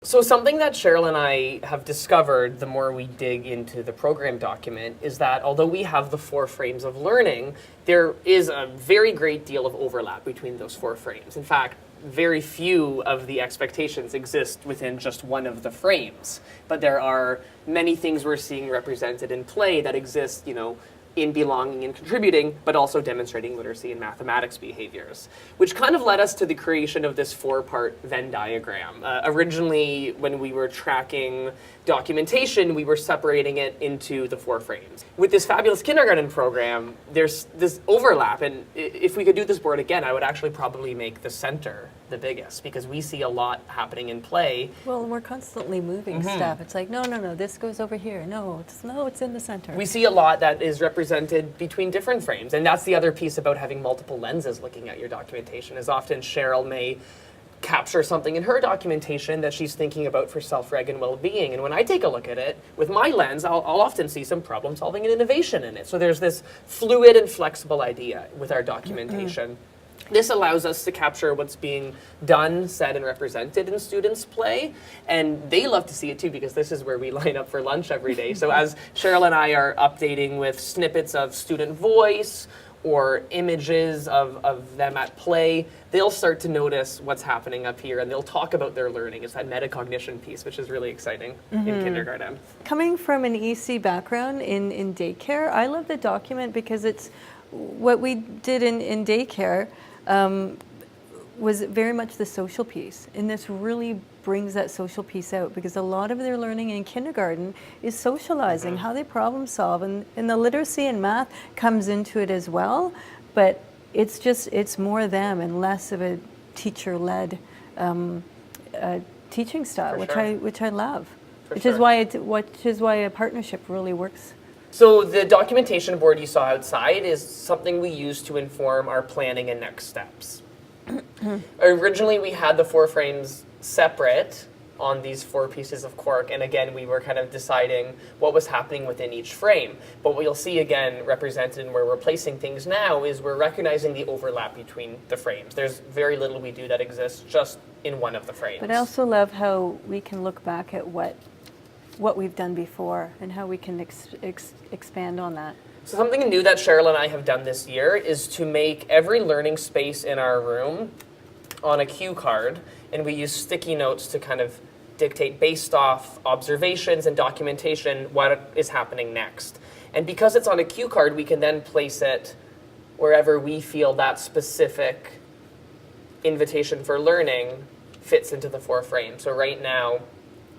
So something that Cheryl and I have discovered the more we dig into the program document is that although we have the 4 frames of learning, there is a very great deal of overlap between those 4 frames. In fact, very few of the expectations exist within just one of the frames. But there are many things we're seeing represented in play that exist, in belonging and contributing, but also demonstrating literacy and mathematics behaviors, which kind of led us to the creation of this 4-part Venn diagram. Originally, when we were tracking documentation, we were separating it into the 4 frames. With this fabulous kindergarten program, there's this overlap, and if we could do this board again, I would actually probably make the center the biggest, because we see a lot happening in play. Well, we're constantly moving stuff. It's like, no, this goes over here. No, it's in the center. We see a lot that is represented between different frames, and that's the other piece about having multiple lenses looking at your documentation, is often Cheryl may capture something in her documentation that she's thinking about for self-reg and well-being. And when I take a look at it, with my lens, I'll often see some problem solving and innovation in it. So there's this fluid and flexible idea with our documentation. This allows us to capture what's being done, said, and represented in students' play. And they love to see it too, because this is where we line up for lunch every day. So as Cheryl and I are updating with snippets of student voice or images of them at play, they'll start to notice what's happening up here, and they'll talk about their learning. It's that metacognition piece, which is really exciting in kindergarten. Coming from an EC background in daycare, I love the document because it's what we did in daycare. Was very much the social piece, and this really brings that social piece out, because a lot of their learning in kindergarten is socializing, how they problem solve, and the literacy and math comes into it as well, but it's more them and less of a teacher-led teaching style, which I love, which is why a partnership really works. So the documentation board you saw outside is something we use to inform our planning and next steps. Originally, we had the 4 frames separate on these 4 pieces of cork, and again, we were kind of deciding what was happening within each frame. But what you'll see again represented in where we're placing things now is we're recognizing the overlap between the frames. There's very little we do that exists just in one of the frames. But I also love how we can look back at what we've done before and how we can expand on that. So something new that Cheryl and I have done this year is to make every learning space in our room on a cue card, and we use sticky notes to kind of dictate, based off observations and documentation, what is happening next. And because it's on a cue card, we can then place it wherever we feel that specific invitation for learning fits into the 4 frames. So right now,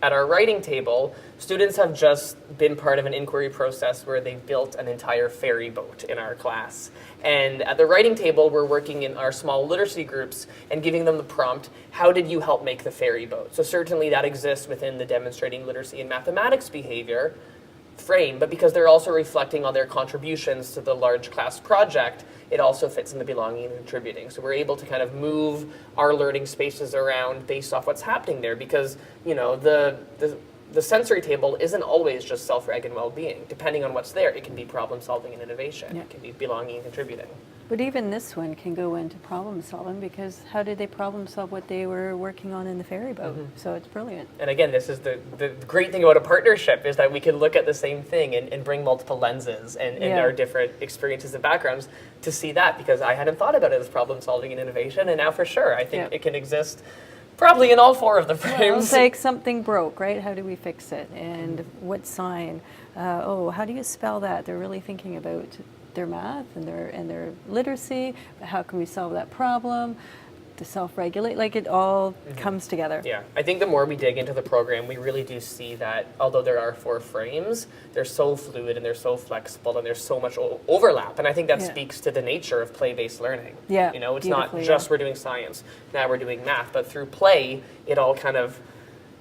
at our writing table, students have just been part of an inquiry process where they've built an entire ferry boat in our class. And at the writing table, we're working in our small literacy groups and giving them the prompt, how did you help make the ferry boat? So certainly that exists within the demonstrating literacy and mathematics behavior frame, but because they're also reflecting on their contributions to the large class project, it also fits in the belonging and contributing. So we're able to kind of move our learning spaces around based off what's happening there, because the sensory table isn't always just self-reg and well-being. Depending on what's there, it can be problem solving and innovation. Yeah. It can be belonging and contributing. But even this one can go into problem solving, because how did they problem solve what they were working on in the ferry boat? So it's brilliant. And again, this is the great thing about a partnership, is that we can look at the same thing and bring multiple lenses and our different experiences and backgrounds to see that, because I hadn't thought about it as problem solving and innovation, and now for sure I think it can exist probably in all 4 of the frames. Well, it's like something broke, right? How do we fix it? And what sign? How do you spell that? They're really thinking about their math and their literacy. How can we solve that problem? To self-regulate, like it all comes together. Yeah, I think the more we dig into the program, we really do see that although there are 4 frames, they're so fluid and they're so flexible and there's so much overlap. And I think that speaks to the nature of play-based learning. Yeah, it's not just we're doing science, now we're doing math, but through play, it all kind of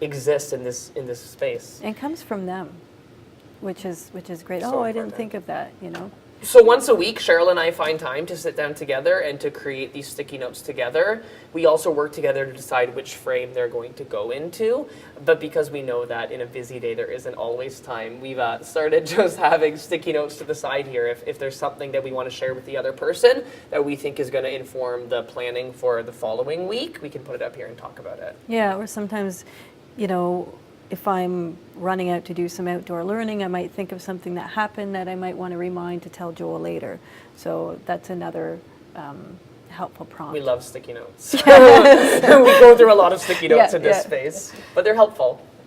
exists in this space. And comes from them, which is great. So I didn't think of that, So once a week, Cheryl and I find time to sit down together and to create these sticky notes together. We also work together to decide which frame they're going to go into. But because we know that in a busy day there isn't always time, we've started just having sticky notes to the side here. If there's something that we want to share with the other person that we think is going to inform the planning for the following week, we can put it up here and talk about it. Yeah, or sometimes you know, if I'm running out to do some outdoor learning, I might think of something that happened that I might want to remind to tell Joel later. So that's another helpful prompt. We love sticky notes. We go through a lot of sticky notes in this Yeah. space, but they're helpful.